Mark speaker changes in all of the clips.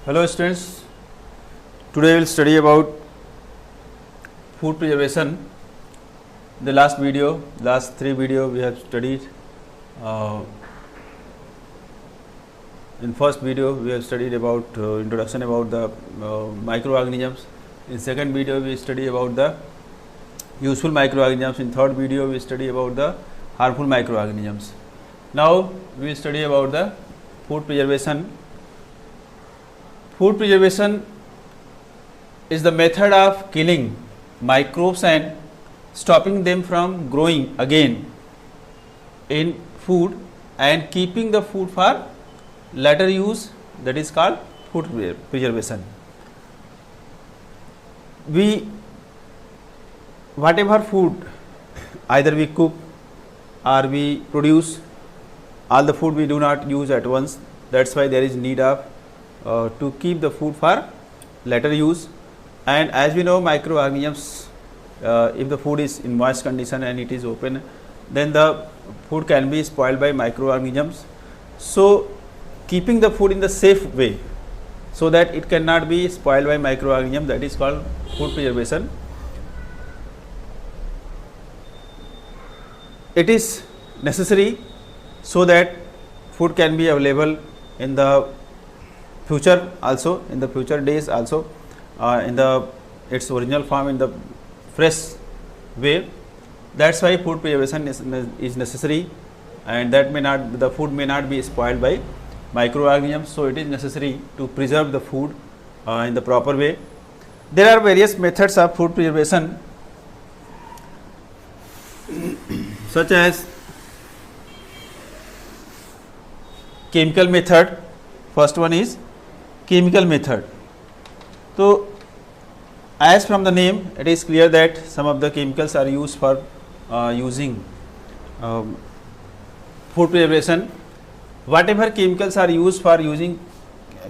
Speaker 1: Hello students, today we will study about food preservation. The last three video we have studied. In first video we have studied about introduction about the microorganisms. In second video we study about the useful microorganisms. In third video we study about the harmful microorganisms. Now we will study about the food preservation. Food preservation is the method of killing microbes and stopping them from growing again in food and keeping the food for later use, that is called food preservation. Whatever food either we cook or we produce, all the food we do not use at once. That's why there is need of to keep the food for later use. And as we know, microorganisms, if the food is in moist condition and it is open, then the food can be spoiled by microorganisms. So keeping the food in the safe way so that it cannot be spoiled by microorganisms, that is called food preservation. It is necessary so that food can be available in the future also, in the future days also, in its original form, in the fresh way. That's why food preservation is necessary, and that the food may not be spoiled by microorganisms. So it is necessary to preserve the food in the proper way. There are various methods of food preservation, such as chemical method. First one is chemical method. So as from the name, it is clear that some of the chemicals are used for using food preservation. Whatever chemicals are used for using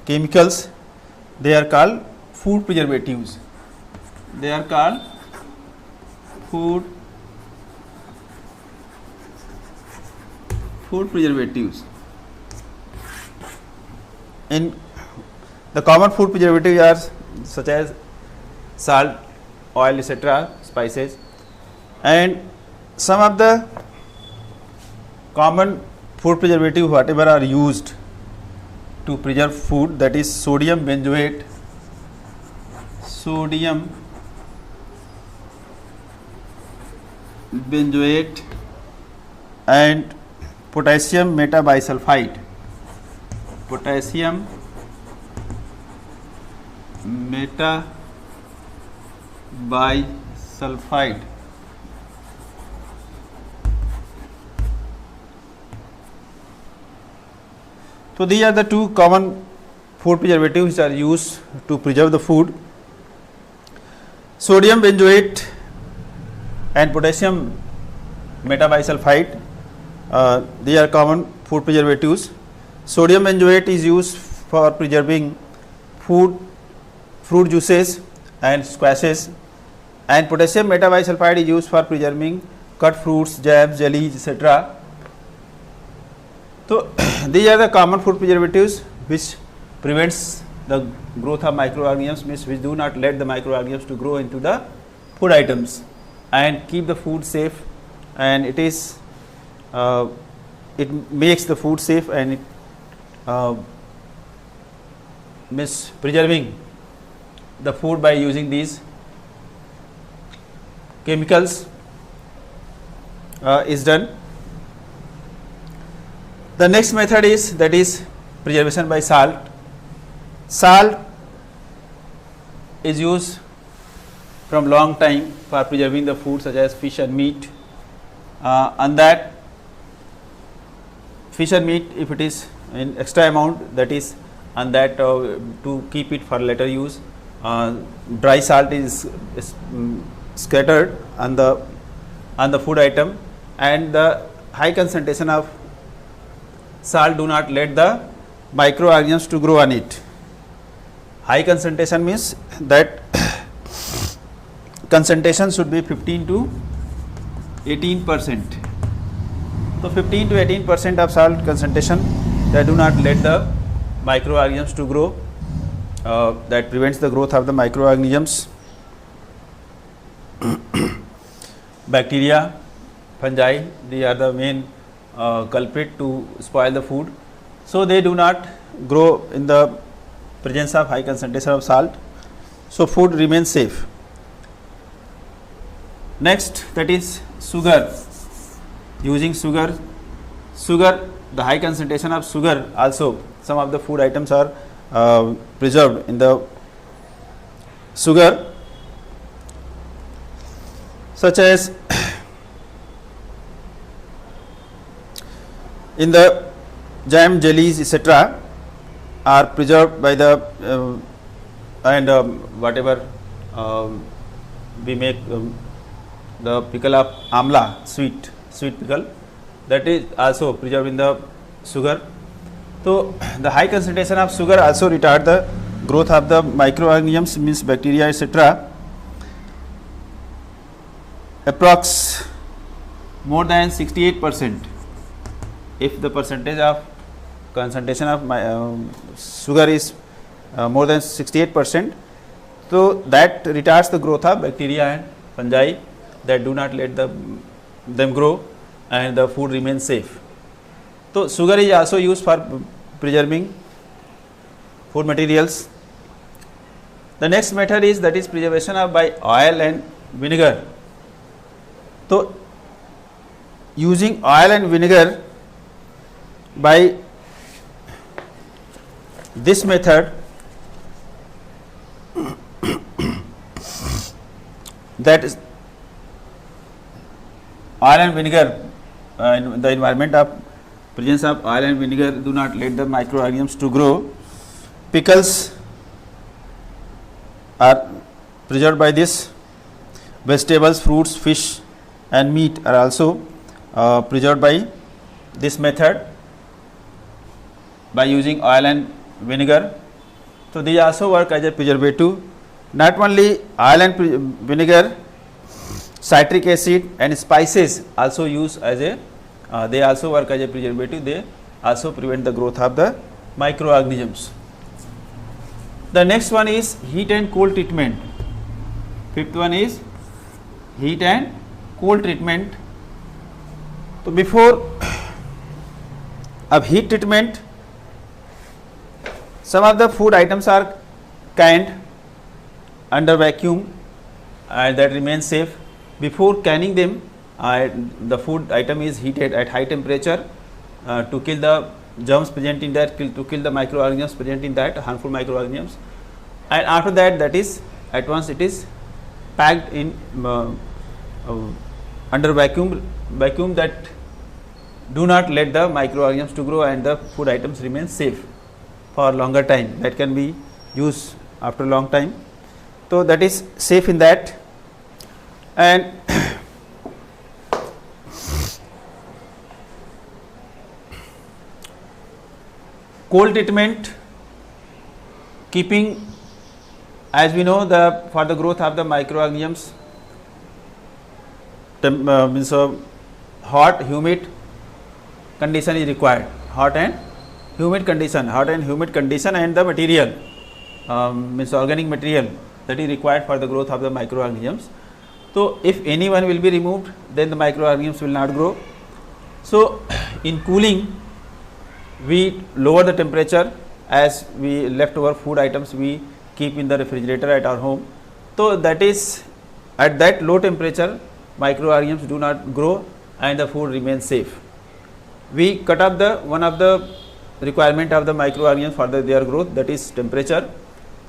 Speaker 1: chemicals, they are called food preservatives. They are called food preservatives. In the common food preservatives are such as salt, oil, etc., spices, and some of the common food preservatives whatever are used to preserve food, that is sodium benzoate, and potassium metabisulfite. So these are the two common food preservatives which are used to preserve the food. Sodium benzoate and potassium metabisulfite, they are common food preservatives. Sodium benzoate is used for preserving fruit juices and squashes, and potassium metabisulfite is used for preserving cut fruits, jams, jellies, etc. So these are the common food preservatives which prevents the growth of microorganisms, means which do not let the microorganisms to grow into the food items and keep the food safe, and it makes the food safe, and it means preserving the food by using these chemicals is done. The next method is preservation by salt. Salt is used from long time for preserving the food such as fish and meat, and that fish and meat, if it is in extra amount, that is, and that to keep it for later use, dry salt is scattered on the food item, and the high concentration of salt do not let the microorganisms to grow on it. High concentration means that concentration should be 15 to 18%. So 15 to 18% of salt concentration that do not let the microorganisms to grow, that prevents the growth of the microorganisms, bacteria, fungi. They are the main culprit to spoil the food. So they do not grow in the presence of high concentration of salt. So food remains safe. Next, that is sugar. Using sugar, the high concentration of sugar also, some of the food items are preserved in the sugar, such as in the jam, jellies, etc. are preserved by the and whatever we make the pickle of amla, sweet pickle, that is also preserved in the sugar. So the high concentration of sugar also retard the growth of the microorganisms, means bacteria, etc. Approx more than 68%. If the percentage of concentration of sugar is more than 68%, so that retards the growth of bacteria and fungi that do not let them grow, and the food remains safe. So sugar is also used for preserving food materials. The next method is, that is preservation of by oil and vinegar. So using oil and vinegar, by this method, that is oil and vinegar, in the environment of presence of oil and vinegar do not let the microorganisms to grow. Pickles are preserved by this. Vegetables, fruits, fish and meat are also preserved by this method, by using oil and vinegar. So these also work as a preservative. Not only oil and vinegar, citric acid and spices also use as a they also work as a preservative. They also prevent the growth of the microorganisms. The next one is heat and cold treatment. Fifth one is heat and cold treatment. So before of heat treatment, some of the food items are canned under vacuum and that remains safe. Before canning them, the food item is heated at high temperature to kill the germs present in that, to kill the microorganisms present in that, harmful microorganisms. And after that, that is at once it is packed in under vacuum that do not let the microorganisms to grow, and the food items remain safe for longer time, that can be used after long time. So that is safe in that. And cold treatment, keeping, as we know, the for the growth of the microorganisms, means hot, humid condition is required. Hot and humid condition, and the material, means organic material, that is required for the growth of the microorganisms. So if any one will be removed, then the microorganisms will not grow. So in cooling, we lower the temperature, as we leftover food items we keep in the refrigerator at our home. So that is at that low temperature, microorganisms do not grow and the food remains safe. We cut off the one of the requirement of the microorganisms for their growth, that is temperature.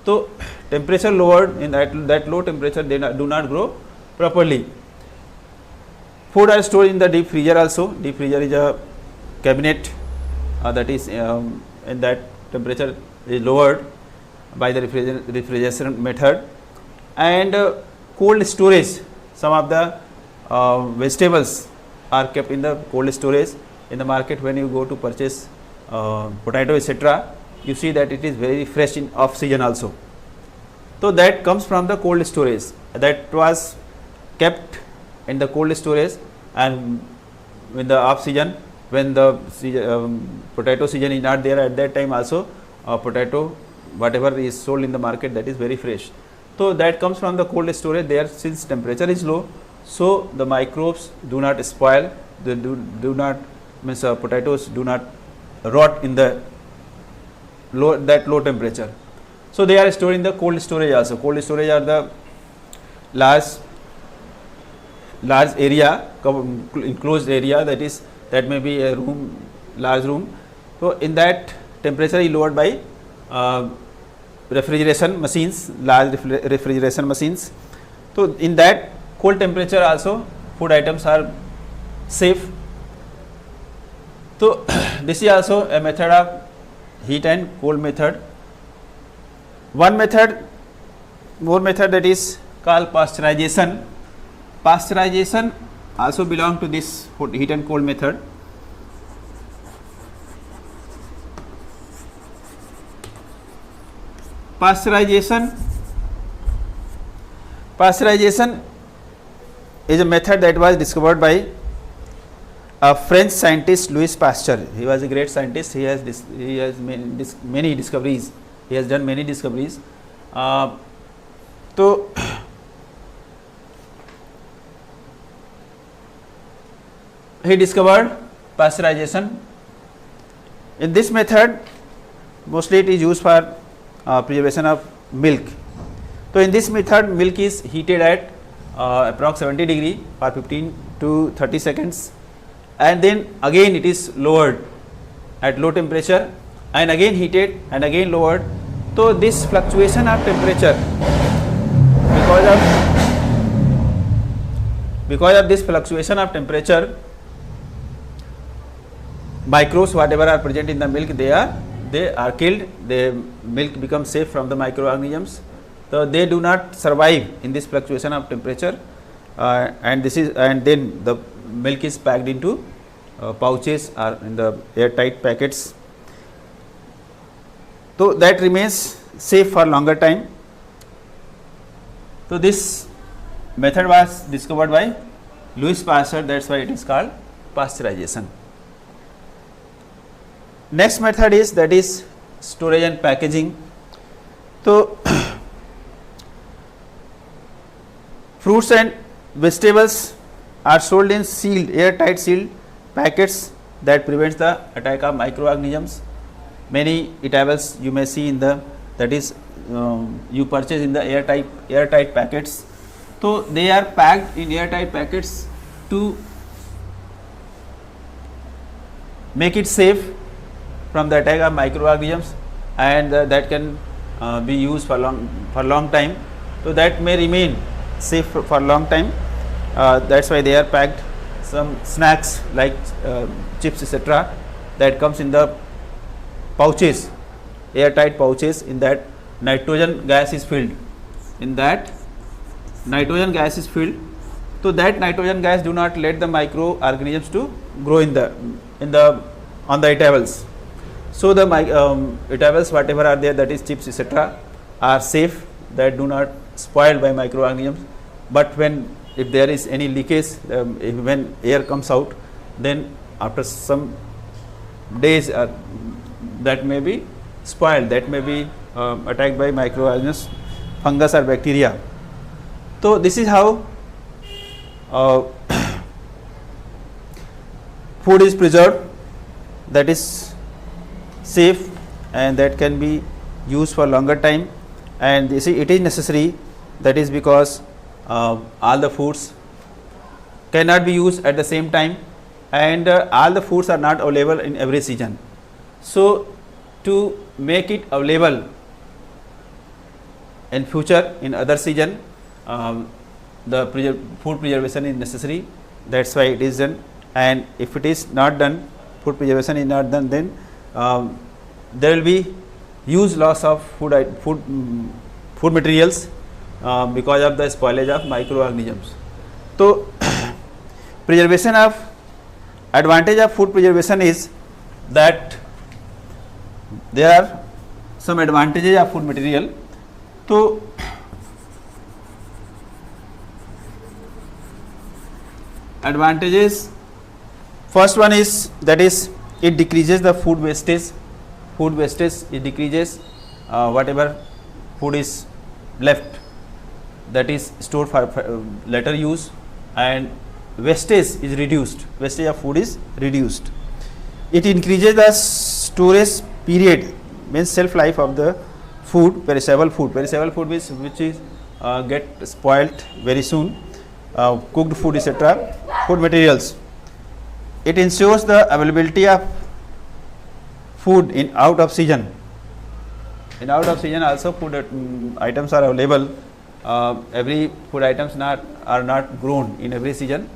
Speaker 1: So temperature lowered, in that low temperature they do not grow properly. Food are stored in the deep freezer also. Deep freezer is a cabinet that is in that temperature is lowered by the refrigeration method. And cold storage, some of the vegetables are kept in the cold storage. In the market, when you go to purchase potato, etc., you see that it is very fresh in off season also. So that comes from the cold storage, that was kept in the cold storage, and in the off season, when the potato season is not there, at that time also potato whatever is sold in the market, that is very fresh. So that comes from the cold storage. There, since temperature is low, so the microbes do not spoil, they do not means potatoes do not rot in the low temperature. So they are stored in the cold storage also. Cold storage are the large area, enclosed area, that may be a room, large room. So in that, temperature is lowered by refrigeration machines, large refrigeration machines. So in that cold temperature also food items are safe. So this is also a method of heat and cold method. One method, more method, that is called pasteurization. Pasteurization also belong to this heat and cold method. Pasteurization is a method that was discovered by a French scientist, Louis Pasteur. He was a great scientist. He has many discoveries. He has done many discoveries. So he discovered pasteurization. In this method, mostly it is used for preservation of milk. So in this method, milk is heated at approx 70 degree for 15 to 30 seconds, and then again it is lowered at low temperature and again heated and again lowered. So this fluctuation of temperature, because of this fluctuation of temperature, microbes whatever are present in the milk, they are killed. The milk becomes safe from the microorganisms. So they do not survive in this fluctuation of temperature, and then the milk is packed into pouches or in the airtight packets. So that remains safe for longer time. So this method was discovered by Louis Pasteur. That's why it is called pasteurization. Next method is, that is storage and packaging. So fruits and vegetables are sold in sealed, airtight sealed packets that prevents the attack of microorganisms. Many eatables you may see in the, that is you purchase in the airtight packets. So they are packed in airtight packets to make it safe from the attack of microorganisms, and that can be used for long time. So that may remain safe for long time. That's why they are packed. Some snacks like chips, etc., that comes in the pouches, airtight pouches. In that, nitrogen gas is filled. So that nitrogen gas do not let the microorganisms to grow on the eatables. So the eatables whatever are there, that is chips, etc., are safe, that do not spoiled by microorganisms. But if there is any leakage, when air comes out, then after some days that may be spoiled, that may be attacked by microorganisms, fungus or bacteria. So this is how food is preserved, that is safe and that can be used for longer time. And you see, it is necessary, that is because all the foods cannot be used at the same time, and all the foods are not available in every season. So to make it available in future, in other season, the food preservation is necessary. That's why it is done. And if it is not done, food preservation is not done, then there will be huge loss of food materials because of the spoilage of microorganisms. So preservation of, advantage of food preservation is that there are some advantages of food material. So advantages, first one is, that is it decreases the food wastage. It decreases. whatever food is left, that is stored for later use, and wastage is reduced, wastage of food is reduced. It increases the storage period, means shelf life of the food, perishable food means which is get spoilt very soon, cooked food etc., food materials. It ensures the availability of food in out of season. In out of season also food items are available. Every food items are not grown in every season,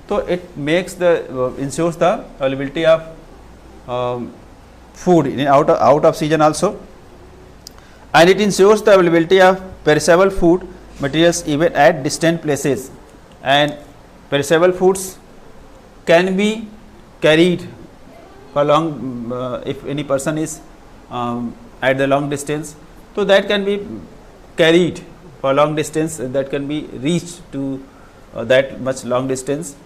Speaker 1: so it makes the ensures the availability of food in out of season also, and it ensures the availability of perishable food materials even at distant places. And perishable foods can be carried for long, if any person is at the long distance, so that can be carried for long distance, that can be reached to that much long distance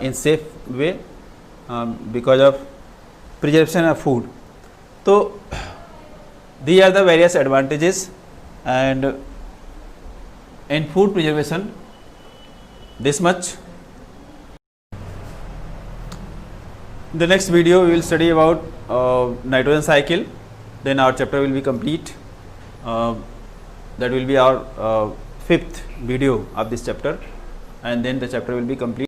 Speaker 1: in safe way because of preservation of food. So these are the various advantages, and in food preservation this much. In the next video we will study about nitrogen cycle, then our chapter will be complete. That will be our fifth video of this chapter, and then the chapter will be complete.